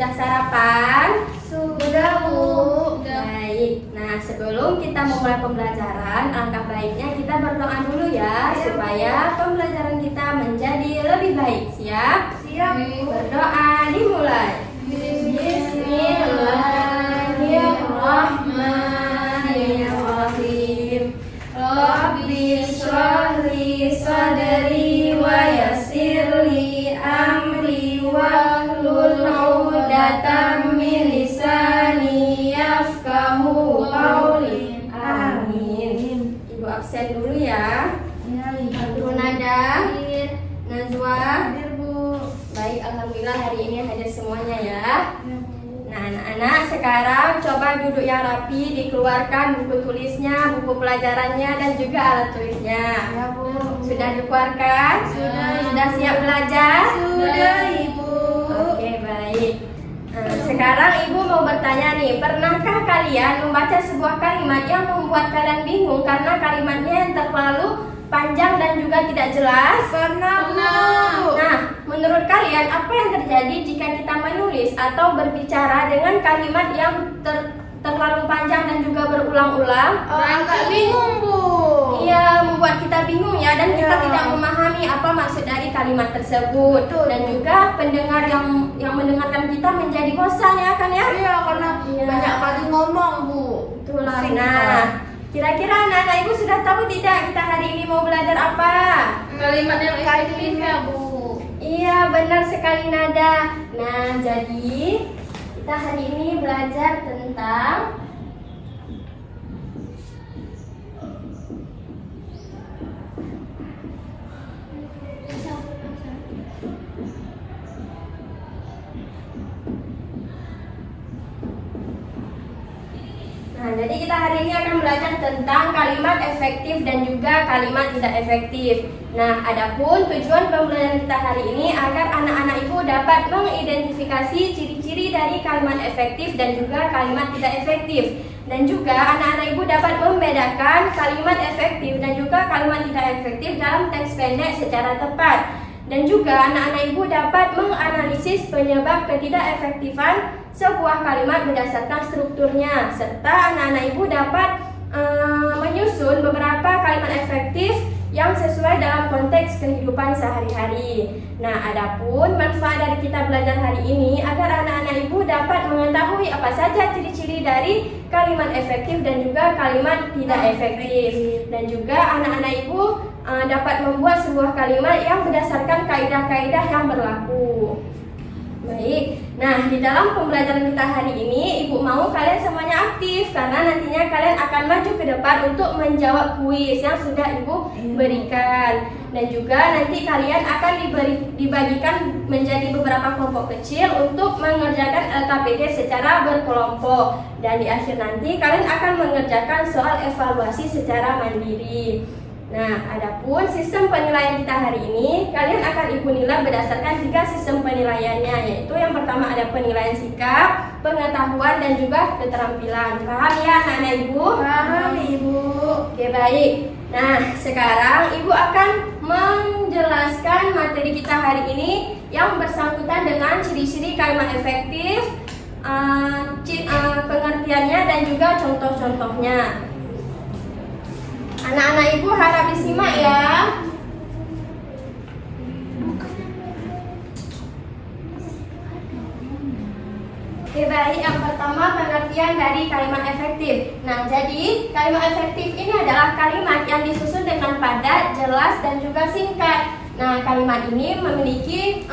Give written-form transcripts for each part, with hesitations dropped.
sudah sarapan? Sudah, Bu. Baik. Nah, sebelum kita memulai pembelajaran, alangkah baiknya kita berdoa dulu ya, supaya pembelajaran kita menjadi lebih baik. Siap? Siap, Bu. Berdoa dimulai. Bismillahirrahmanirrahim. Rabbi shrah li sadri wa yassir li amri wahlul 'uqdatam min lisani yafqahu qawli. Amin. Ibu absen dulu ya. Nada, Najwa. Hadir, Bu. Baik, alhamdulillah hari ini hadir semuanya ya. Nah, anak-anak sekarang coba duduk yang rapi, dikeluarkan buku tulisnya, buku pelajarannya, dan juga alat tulisnya. Ya, Bu. Sudah dikeluarkan? Sudah siap belajar? Sudah, Ibu. Oke, baik. Nah, sekarang Ibu mau bertanya nih, pernahkah kalian membaca sebuah kalimat yang membuat kalian bingung karena kalimatnya yang terlalu panjang dan juga tidak jelas? Pernah, Bu. Nah, menurut kalian apa yang terjadi jika kita menulis atau berbicara dengan kalimat yang terlalu panjang dan juga berulang-ulang? Agak bingung, Bu. Iya, membuat kita bingung ya, dan kita Iya. tidak memahami apa maksud dari kalimat tersebut. Betul. Dan juga pendengar yang mendengarkan kita menjadi bosan ya kan ya? Iya, karena Iya. banyak kali ngomong, Bu. Itulah. Pusing Nah, kita. kira-kira anak-anak Ibu sudah tahu tidak kita hari ini mau belajar apa? Kalimat yang efektif ya, Bu. Iya, benar sekali Nada. Nah, jadi kita hari ini belajar tentang Nah, jadi kita hari ini akan belajar tentang kalimat efektif dan juga kalimat tidak efektif. Nah, adapun tujuan pembelajaran kita hari ini agar anak-anak Ibu dapat mengidentifikasi ciri-ciri dari kalimat efektif dan juga kalimat tidak efektif. Dan juga anak-anak Ibu dapat membedakan kalimat efektif dan juga kalimat tidak efektif dalam teks pendek secara tepat. Dan juga anak-anak Ibu dapat menganalisis penyebab ketidakefektifan sebuah kalimat berdasarkan strukturnya, serta anak-anak Ibu dapat menyusun beberapa kalimat efektif yang sesuai dalam konteks kehidupan sehari-hari. Nah, adapun manfaat dari kita belajar hari ini agar anak-anak Ibu dapat mengetahui apa saja ciri-ciri dari kalimat efektif dan juga kalimat tidak efektif. Dan juga anak-anak Ibu dapat membuat sebuah kalimat yang berdasarkan kaidah-kaidah yang berlaku. Baik, nah di dalam pembelajaran kita hari ini Ibu mau kalian semuanya aktif karena nantinya kalian akan maju ke depan untuk menjawab kuis yang sudah Ibu berikan. Dan juga nanti kalian akan dibagikan menjadi beberapa kelompok kecil untuk mengerjakan LKPD secara berkelompok. Dan di akhir nanti kalian akan mengerjakan soal evaluasi secara mandiri. Nah, adapun sistem penilaian kita hari ini, kalian akan Ibu nilai berdasarkan 3 sistem penilaiannya, yaitu yang pertama ada penilaian sikap, pengetahuan, dan juga keterampilan. Paham ya anak-anak Ibu? Paham, Ibu. Oke, baik. Nah, sekarang Ibu akan menjelaskan materi kita hari ini yang bersangkutan dengan ciri-ciri kalimat efektif, pengertiannya, dan juga contoh-contohnya. Anak-anak Ibu harap disimak ya. Oke, baik. Yang pertama pengertian dari kalimat efektif. Nah, jadi kalimat efektif ini adalah kalimat yang disusun dengan padat, jelas, dan juga singkat. Nah, kalimat ini memiliki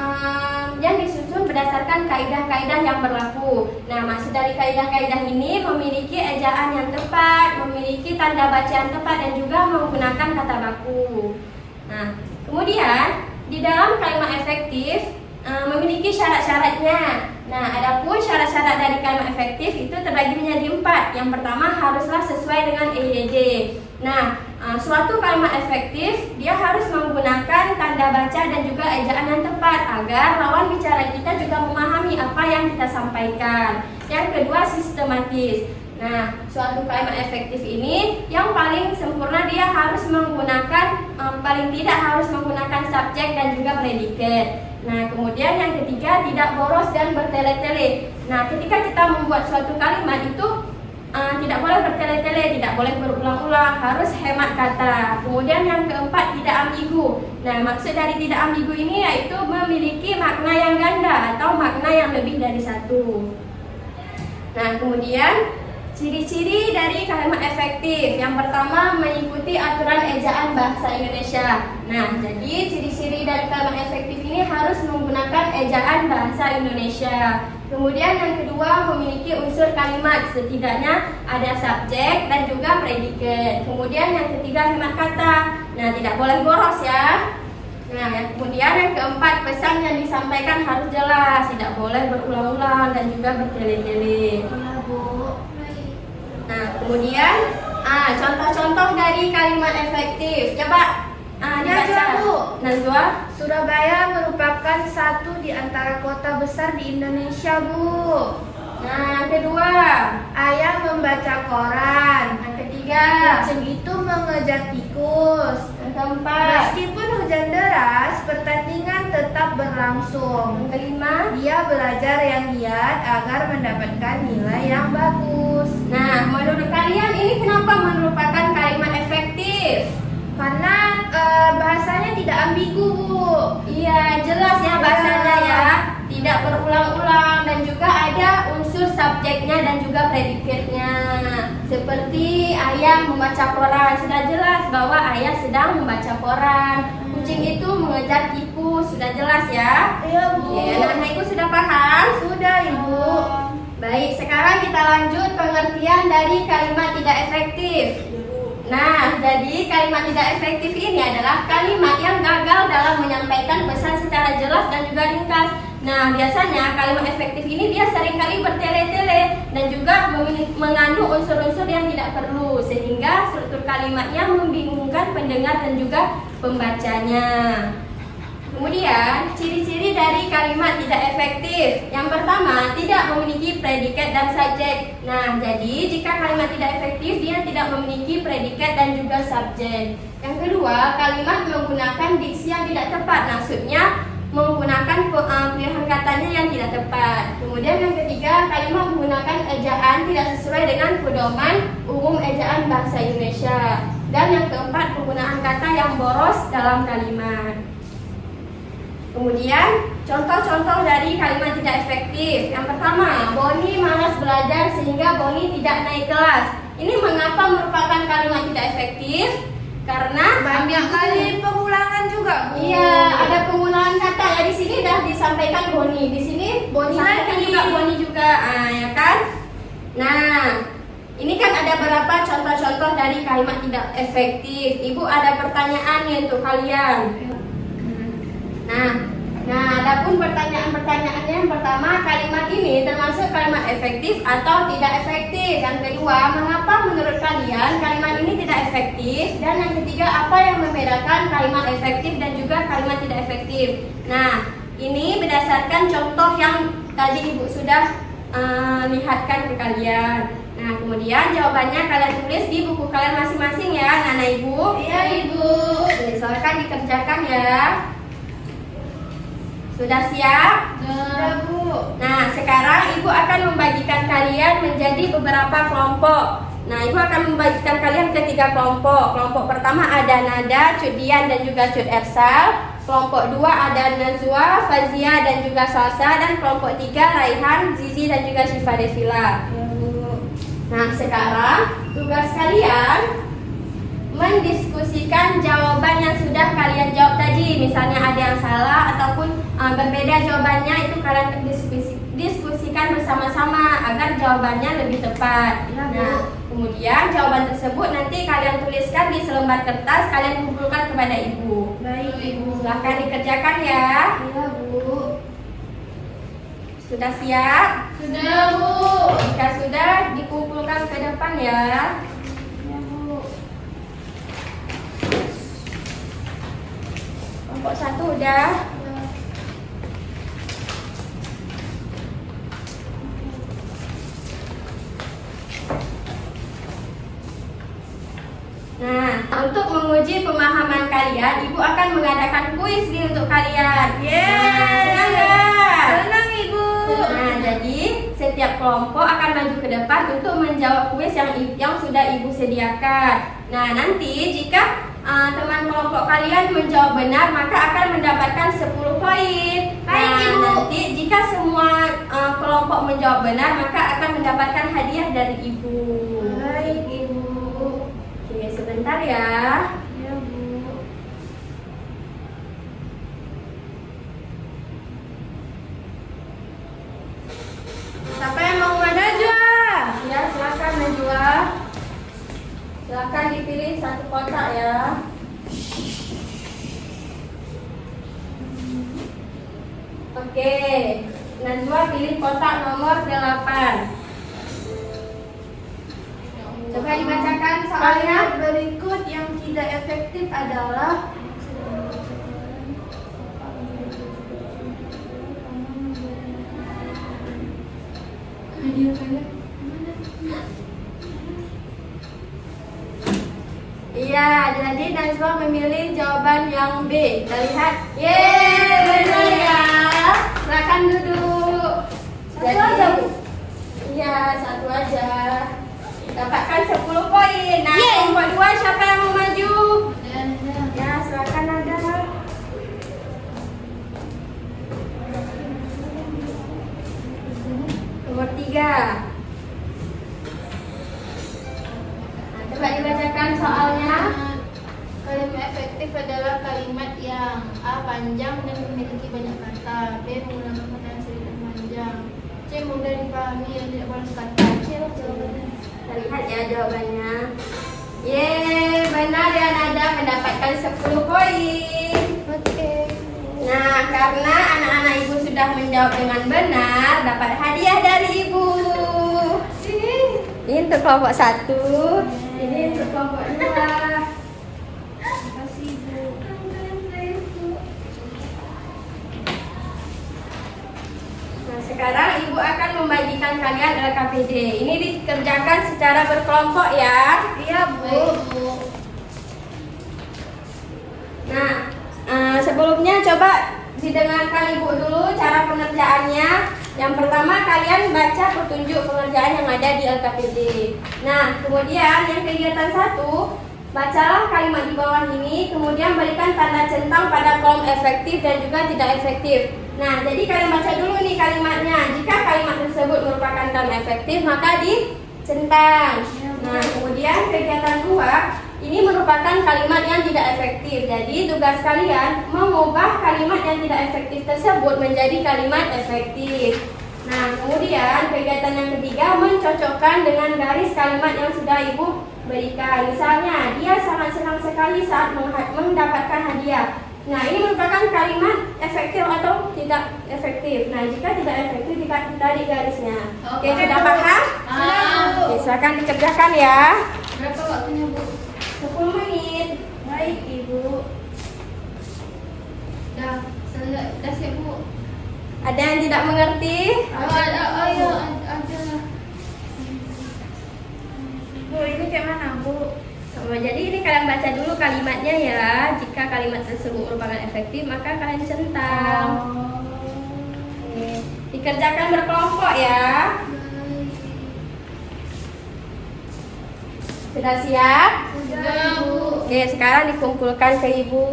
yang disusun berdasarkan kaidah-kaidah yang berlaku. Nah, maksud dari kaidah-kaidah ini memiliki ejaan yang tepat, memiliki tanda baca yang tepat, dan juga menggunakan kata baku. Nah, kemudian di dalam kalimat efektif memiliki syarat-syaratnya. Nah, adapun syarat-syarat dari kalimat efektif itu terbagi menjadi 4. Yang pertama haruslah sesuai dengan EYD. Nah, suatu kalimat efektif dia harus menggunakan tanda baca dan juga ejaan yang tepat agar lawan bicara kita juga memahami apa yang kita sampaikan. Yang kedua sistematis. Nah, suatu kalimat efektif ini yang paling sempurna dia harus menggunakan paling tidak harus menggunakan subjek dan juga predikat. Nah, kemudian yang ketiga tidak boros dan bertele-tele. Nah, ketika kita membuat suatu kalimat itu tidak boleh bertele-tele, tidak boleh berulang-ulang, harus hemat kata. Kemudian yang keempat tidak ambigu. Nah, maksud dari tidak ambigu ini yaitu memiliki makna yang ganda atau makna yang lebih dari satu. Nah, kemudian ciri-ciri dari kalimat efektif. Yang pertama, mengikuti aturan ejaan bahasa Indonesia. Nah, jadi ciri-ciri dari kalimat efektif ini harus menggunakan ejaan bahasa Indonesia. Kemudian yang kedua, memiliki unsur kalimat, setidaknya ada subjek dan juga predikat. Kemudian yang ketiga, hemat kata. Nah, tidak boleh boros ya. Nah, kemudian yang keempat, pesan yang disampaikan harus jelas, tidak boleh berulang-ulang dan juga bertele-tele. Iya, Bu. Nah, kemudian contoh-contoh dari kalimat efektif. Coba dibaca. Bu. Najwa. Surabaya merupakan satu di antara kota besar di Indonesia, Bu. Nah, yang kedua. Ayah membaca koran. Yang ketiga. Kucing itu mengejar tikus. Yang keempat. Meskipun hujan deras, pertandingan tetap berlangsung. Yang kelima. Dia belajar yang giat agar mendapatkan nilai yang bagus. Nah, menurut kalian ini kenapa merupakan kalimat efektif? Karena bahasanya tidak ambigu, Bu. Iya, jelas ya bahasanya ya. Tidak berulang-ulang dan juga ada unsur subjeknya dan juga predikatnya. Seperti ayah membaca koran, sudah jelas bahwa ayah sedang membaca koran. Kucing itu mengejar tikus, sudah jelas ya. Iya, Bu. Ya, anak-anak ibu sudah paham? Sudah, Ibu. Baik, sekarang kita lanjut pengertian dari kalimat tidak efektif. Nah, jadi kalimat tidak efektif ini adalah kalimat yang gagal dalam menyampaikan pesan secara jelas dan juga ringkas. Nah, biasanya kalimat efektif ini dia seringkali bertele-tele dan juga mengandung unsur-unsur yang tidak perlu, sehingga struktur kalimatnya membingungkan pendengar dan juga pembacanya. Kemudian, ciri-ciri dari kalimat tidak efektif. Yang pertama, tidak memiliki predikat dan subjek. Nah, jadi jika kalimat tidak efektif, dia tidak memiliki predikat dan juga subjek. Yang kedua, kalimat menggunakan diksi yang tidak tepat. Maksudnya, menggunakan pilihan katanya yang tidak tepat. Kemudian yang ketiga, kalimat menggunakan ejaan tidak sesuai dengan pedoman umum ejaan bahasa Indonesia. Dan yang keempat, penggunaan kata yang boros dalam kalimat. Kemudian, contoh-contoh dari kalimat tidak efektif. Yang pertama, Boni malas belajar sehingga Boni tidak naik kelas. Ini mengapa merupakan kalimat tidak efektif? Karena Banyak kali pengulangan juga, Bu. iya, ada pengulangan kata ya. Di sini dah disampaikan Boni, di sini Boni disampaikan lagi. juga Boni juga, ya kan? Nah, ini kan ada beberapa contoh-contoh dari kalimat tidak efektif. Ibu ada pertanyaan nih untuk kalian. Nah, adapun pertanyaan-pertanyaannya, yang pertama, kalimat ini termasuk kalimat efektif atau tidak efektif? Yang kedua, mengapa menurut kalian kalimat ini tidak efektif? Dan yang ketiga, apa yang membedakan kalimat efektif dan juga kalimat tidak efektif? Nah, ini berdasarkan contoh yang tadi Ibu sudah lihatkan ke kalian. Nah, kemudian jawabannya kalian tulis di buku kalian masing-masing ya, anak-anak Ibu. Iya, Ibu. Silakan dikerjakan ya. Sudah siap? Sudah, Bu. Nah, sekarang Ibu akan membagikan kalian menjadi beberapa kelompok. Nah, Ibu akan membagikan kalian ke 3 kelompok. Kelompok pertama ada Nada, Cut Dian, dan juga Cut Ersal. Kelompok 2 ada Nazwa, Fazia, dan juga Salsa. Dan kelompok 3 Raihan, Zizi, dan juga Syifa Desila. Nah, sekarang tugas kalian mendiskusikan jawaban yang sudah kalian jawab tadi. Misalnya ada yang salah ataupun berbeda jawabannya, itu kalian diskusikan bersama-sama agar jawabannya lebih tepat. Ya, Bu. Nah, kemudian jawaban tersebut nanti kalian tuliskan di selembar kertas, kalian kumpulkan kepada Ibu. Baik, Ibu. Silahkan dikerjakan ya. Iya, Bu. Sudah siap? Sudah, Bu. Jika sudah, dikumpulkan ke depan ya. Iya, Bu. Kelompok 1 udah. untuk menguji pemahaman kalian, Ibu akan mengadakan kuis nih untuk kalian. Senang nggak? Senang Ibu. Nah, jadi setiap kelompok akan maju ke depan untuk menjawab kuis yang sudah Ibu sediakan. Nah, nanti jika teman kelompok kalian menjawab benar, maka akan mendapatkan 10 poin. Baik, Nah, Ibu. nanti jika semua kelompok menjawab benar, maka akan mendapatkan hadiah dari Ibu. Baik Ibu. Oke, sebentar ya. Ya Bu. Siapa yang mau Najwa? Ya, silakan Najwa. Silakan dipilih satu kotak ya. Oke, Najwa pilih kotak nomor 8. Coba dibacakan soalnya. Kalimat berikut yang tidak efektif adalah Iya, jadi Najwa memilih jawaban yang B. Kita lihat. Yeay, benar ya. Silakan duduk. Satu aja, Bu? Iya, satu aja. Dapatkan 10 poin. Nah, Yeay. kelompok 2 siapa yang mau maju? Ya, silakan ada. Nomor 3. Nah, coba dibacakan soalnya. Kalimat efektif adalah kalimat yang A. panjang dan memiliki banyak kata, B. menggunakan kata yang sedikit dan panjang, C. mudah dipahami dan tidak boros kata. C lah jawabannya. Kita lihat ya jawabannya. Yeay, benar ya, Nada mendapatkan 10 poin. Oke. Nah, karena anak-anak Ibu sudah menjawab dengan benar, dapat hadiah dari Ibu. Ini untuk kelompok 1, ini untuk kelompok 2. Makasih Bu. Nah, sekarang Ibu akan membagikan kalian LKPD. Ini dikerjakan secara berkelompok ya. Iya Bu. Baik, Bu. Nah, sebelumnya coba didengarkan Ibu dulu cara pengerjaannya. Yang pertama kalian baca petunjuk pengerjaan yang ada di LKPD. Nah, kemudian yang kegiatan 1, bacalah kalimat di bawah ini, kemudian berikan tanda centang pada kolom efektif dan juga tidak efektif. Nah, jadi kalian baca dulu nih kalimatnya. Jika kalimat tersebut merupakan kalimat efektif, maka dicentang. Nah, kemudian kegiatan 2, ini merupakan kalimat yang tidak efektif. Jadi tugas kalian mengubah kalimat yang tidak efektif tersebut menjadi kalimat efektif. Nah, kemudian kegiatan yang ketiga, mencocokkan dengan garis kalimat yang sudah Ibu berikan. Misalnya, dia sangat senang sekali saat mendapatkan hadiah. Nah, ini merupakan kalimat efektif atau tidak efektif. Nah, jika tidak efektif, ditarik garisnya. Oke, sudah paham? Oke, silakan dikerjakan ya. Berapa waktunya, Bu? 10 menit. Baik Ibu. Dah siap, Bu. Ada yang tidak mengerti? Ada. Bu, ini kayak mana Bu? Jadi ini kalian baca dulu kalimatnya ya. Jika kalimat tersebut merupakan efektif, maka kalian centang. Oke. Dikerjakan berkelompok ya. Sudah siap? Sudah, Bu. Oke, sekarang dikumpulkan ke Ibu.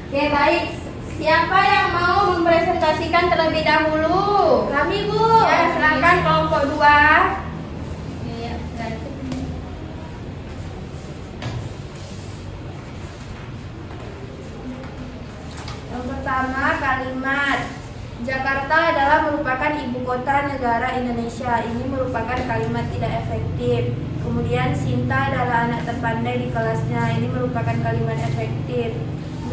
Oke, baik. Siapa yang mau mempresentasikan terlebih dahulu? Kami Bu. Ya, silakan kelompok 2. Ya, Yang pertama kalimat Jakarta adalah merupakan ibu kota negara Indonesia. Ini merupakan kalimat tidak efektif. Kemudian Sinta adalah anak terpandai di kelasnya. Ini merupakan kalimat efektif.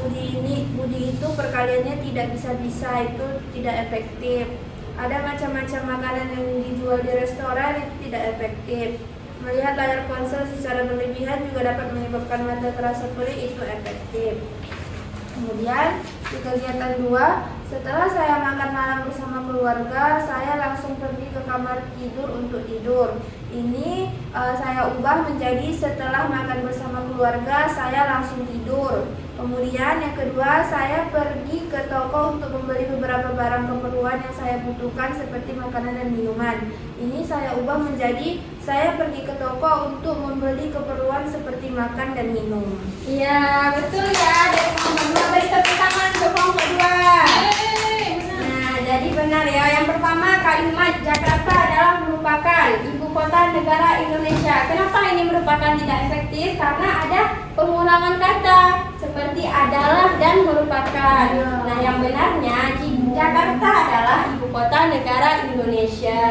Budi itu perkaliannya tidak bisa-bisa, itu tidak efektif. Ada macam-macam makanan yang dijual di restoran, itu tidak efektif. Melihat layar ponsel secara berlebihan juga dapat menyebabkan mata terasa perih, itu efektif. Kemudian Di kegiatan 2, setelah saya makan malam bersama keluarga, saya langsung pergi ke kamar tidur untuk tidur. Ini saya ubah menjadi setelah makan bersama keluarga, saya langsung tidur. Kemudian yang kedua, saya pergi ke toko untuk membeli beberapa barang keperluan yang saya butuhkan seperti makanan dan minuman. Ini saya ubah menjadi saya pergi ke toko untuk membeli keperluan seperti makan dan minum. Iya, betul ya. Dari kelompok 2 beri tepuk tangan untuk kelompok 2. Nah, jadi benar ya. Yang pertama, kalimat Jakarta adalah merupakan ibu kota negara Indonesia. Kenapa ini merupakan tidak efektif? Karena ada pengulangan kata seperti adalah dan merupakan. Nah, yang benarnya Jakarta adalah ibu kota negara Indonesia.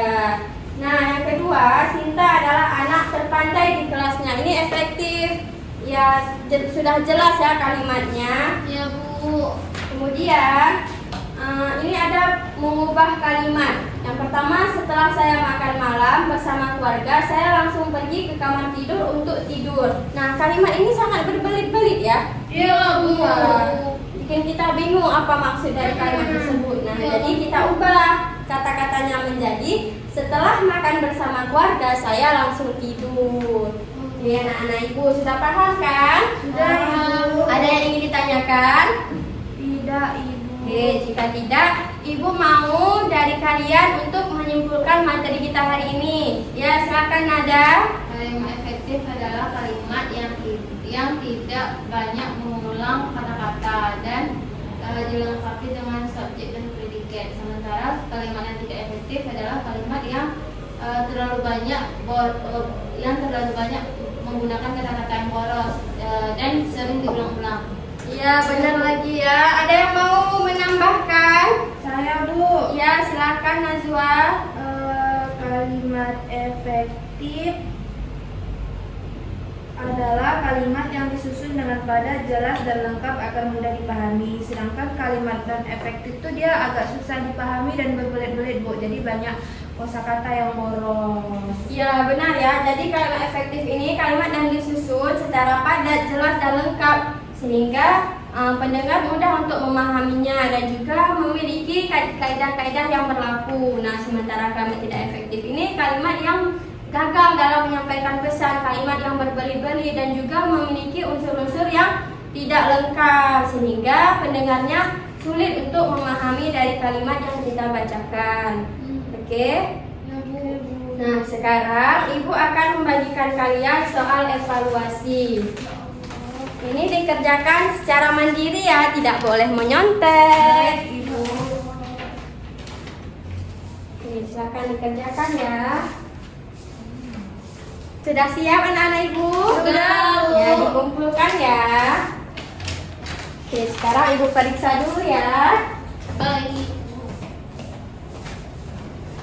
Nah, yang kedua, Sinta adalah anak terpandai di kelasnya. Ini efektif. Ya, sudah jelas ya kalimatnya. Ya Bu. Kemudian ini ada mengubah kalimat. Yang pertama, setelah saya makan malam bersama keluarga, saya langsung pergi ke kamar tidur untuk tidur. Nah, kalimat ini sangat berbelit-belit ya. Iya Bu. Iya. Bikin kita bingung apa maksud dari kalimat tersebut. Nah, jadi kita ubah kata-katanya menjadi setelah makan bersama keluarga, saya langsung tidur. Ini anak-anak ibu sudah paham kan? Sudah, Ibu. Ada yang ingin ditanyakan? Tidak, Ibu. Oke, jika tidak, ibu mau dari kalian untuk menyimpulkan materi kita hari ini. Ya, silakan Nada. Kalimat efektif adalah kalimat yang tidak banyak mengulang kata-kata dan dilengkapi dengan subjek dan predikat. Sementara kalimat yang tidak efektif adalah kalimat yang terlalu banyak menggunakan kata-kata yang boros dan sering diulang-ulang. Iya, benar lagi ya. Ada yang mau menambahkan? Saya, Bu. Ya, silakan Najwa. Kalimat efektif adalah kalimat yang disusun dengan padat, jelas, dan lengkap agar mudah dipahami. Sedangkan kalimat dan efektif itu dia agak susah dipahami dan berbelit-belit, Bu. Jadi banyak kosakata yang boros. Ya, benar ya. Jadi kalimat efektif ini kalimat yang disusun secara padat, jelas, dan lengkap sehingga pendengar mudah untuk memahaminya dan juga memiliki kaidah-kaidah yang berlaku. Nah, sementara kalimat tidak efektif ini kalimat yang gagal dalam menyampaikan pesan, kalimat yang berbelit-belit dan juga memiliki unsur-unsur yang tidak lengkap sehingga pendengarnya sulit untuk memahami dari kalimat yang kita bacakan. Oke? Nah, sekarang Ibu akan membagikan kalian soal evaluasi. Ini dikerjakan secara mandiri ya, tidak boleh menyontek. Ibu. Oke, silakan dikerjakan ya. Sudah siap anak-anak Ibu? Sudah, Bu. Ya, dikumpulkan ya. Oke, sekarang Ibu periksa dulu ya. Baik.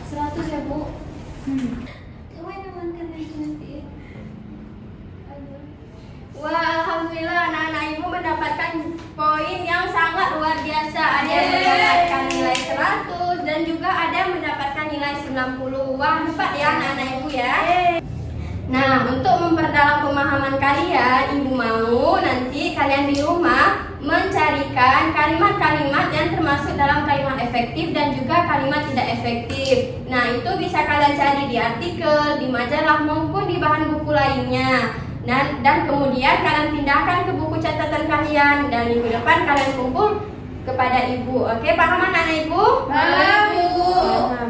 100 ya Bu. Gimana mantannya nanti? Wah, alhamdulillah anak-anak Ibu mendapatkan poin yang sangat luar biasa. Ada yang mendapatkan nilai 100 dan juga ada yang mendapatkan nilai 90. Wah, hebat ya anak-anak Ibu ya. Nah, untuk memperdalam pemahaman kalian, Ibu mau nanti kalian di rumah mencarikan kalimat-kalimat yang termasuk dalam kalimat efektif dan juga kalimat tidak efektif. Nah, itu bisa kalian cari di artikel, di majalah maupun di bahan buku lainnya. Dan kemudian kalian pindahkan ke buku catatan kalian dan minggu depan kalian kumpul kepada Ibu. Oke, paham anak-anak Ibu? Paham, Bu.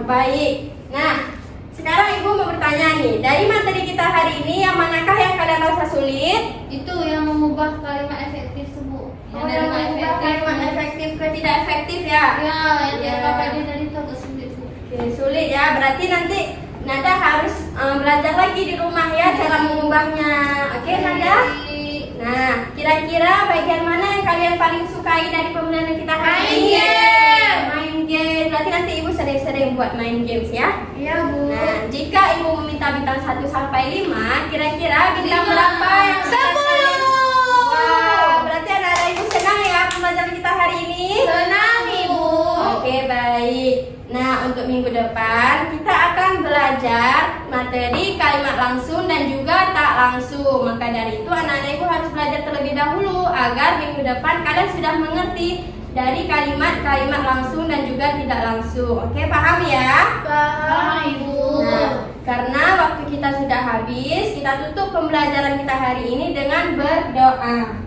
Baik. Nah, sekarang Ibu mau bertanya nih, dari materi kita hari ini yang manakah yang kalian rasa sulit? Itu yang mengubah kalimat efektif itu Bu. Yang mengubah kalimat efektif ke tidak efektif ya? Ya, yang Ya. diapakan dari itu agak sulit Bu. Oke, sulit ya. Berarti nanti Nada harus belajar lagi di rumah ya cara mengubahnya. Oke, Nada? Nah, kira-kira bagian mana yang kalian paling sukai dari pembelajaran kita hari ini? Main game. Berarti nanti Ibu sering-sering buat main games ya. Iya, Bu. Nah, jika Ibu meminta bintang 1 sampai 5, kira-kira bintang berapa yang 10. Wah, berarti anak-anak Ibu senang ya pembelajaran kita hari ini? Senang Ibu. Oke, baik. Nah, untuk minggu depan kita akan belajar materi kalimat langsung dan juga tak langsung. Maka dari itu anak-anak Ibu harus belajar terlebih dahulu agar minggu depan kalian sudah mengerti dari kalimat-kalimat langsung dan juga tidak langsung. Oke, paham ya? Paham, Ibu. Nah, karena waktu kita sudah habis, kita tutup pembelajaran kita hari ini dengan berdoa.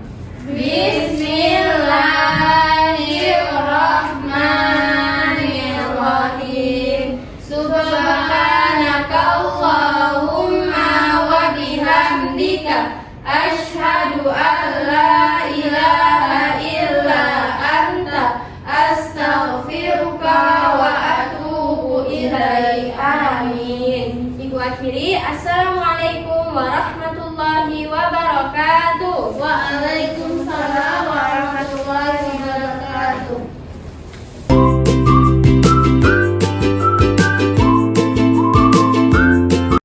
Bismillahirrahmanirrahim. Subhanaka Allahumma wa bihamdika asyhadu an la ilaha illa anta astaghfiruka wa atubu ilaik. Amin. Ibu akhiri, assalamualaikum warahmatullahi wabarakatuh. Waalaikumsalam warahmatullahi